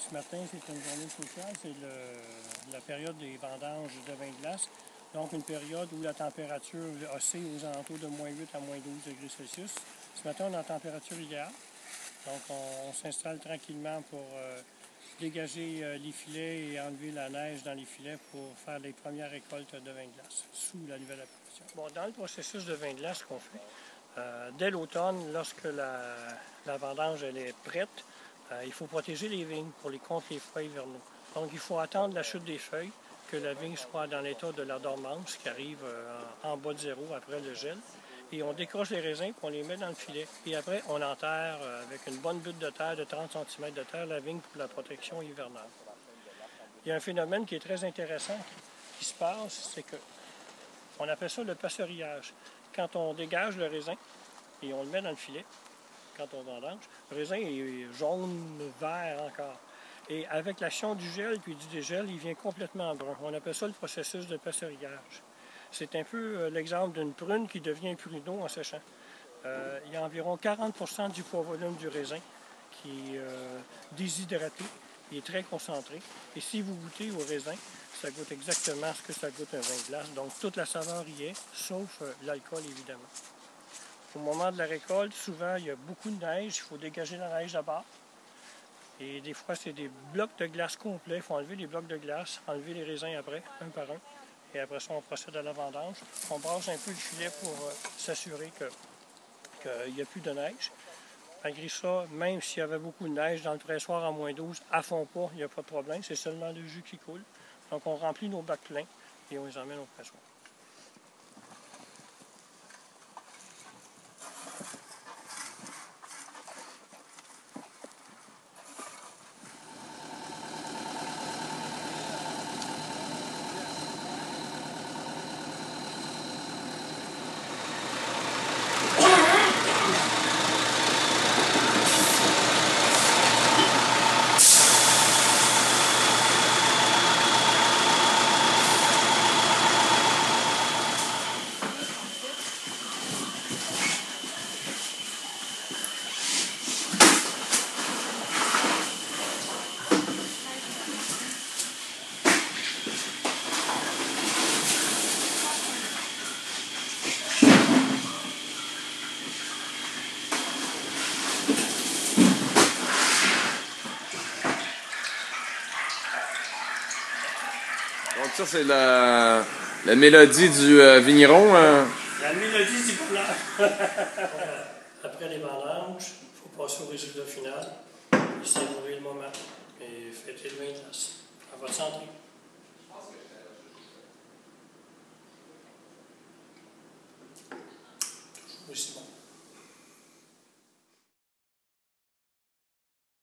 Ce matin, c'est une journée spéciale, c'est la période des vendanges de vin de glace. Donc, une période où la température oscille aux alentours de -8 à -12 degrés Celsius. Ce matin, on est en température idéale. Donc, on s'installe tranquillement pour dégager les filets et enlever la neige dans les filets pour faire les premières récoltes de vin de glace sous la nouvelle appellation. Bon, dans le processus de vin de glace qu'on fait, dès l'automne, lorsque la vendange elle est prête, il faut protéger les vignes contre les froids hivernaux. Donc, il faut attendre la chute des feuilles, que la vigne soit dans l'état de la dormance, qui arrive en bas de zéro après le gel. Et on décroche les raisins, puis on les met dans le filet. Et après, on enterre avec une bonne butte de terre de 30 cm de terre la vigne pour la protection hivernale. Il y a un phénomène qui est très intéressant qui se passe, c'est que on appelle ça le passerillage. Quand on dégage le raisin et on le met dans le filet, quand on vendange, le raisin est jaune, vert encore. Et avec l'action du gel puis du dégel, il vient complètement brun. On appelle ça le processus de passerillage. C'est un peu l'exemple d'une prune qui devient un pruneau en séchant. Il y a environ 40 % du poids volume du raisin qui est déshydraté, il est très concentré. Et si vous goûtez au raisin, ça goûte exactement ce que ça goûte un vin de glace. Donc toute la saveur y est, sauf l'alcool évidemment. Au moment de la récolte, souvent il y a beaucoup de neige, il faut dégager la neige d'abord. Et des fois, c'est des blocs de glace complets. Il faut enlever les blocs de glace, enlever les raisins après, un par un. Et après ça, on procède à la vendange. On brasse un peu le filet pour s'assurer qu'il n'y a plus de neige. Malgré ça, même s'il y avait beaucoup de neige dans le pressoir en -12, à fond pas, il n'y a pas de problème. C'est seulement le jus qui coule. Donc, on remplit nos bacs pleins et on les emmène au pressoir. Donc ça, c'est la mélodie du vigneron. La mélodie du blanc. Après les vendanges, il faut passer au résultat final et savourer le moment et fêter le vin de glace. À votre santé. Toujours aussi bon.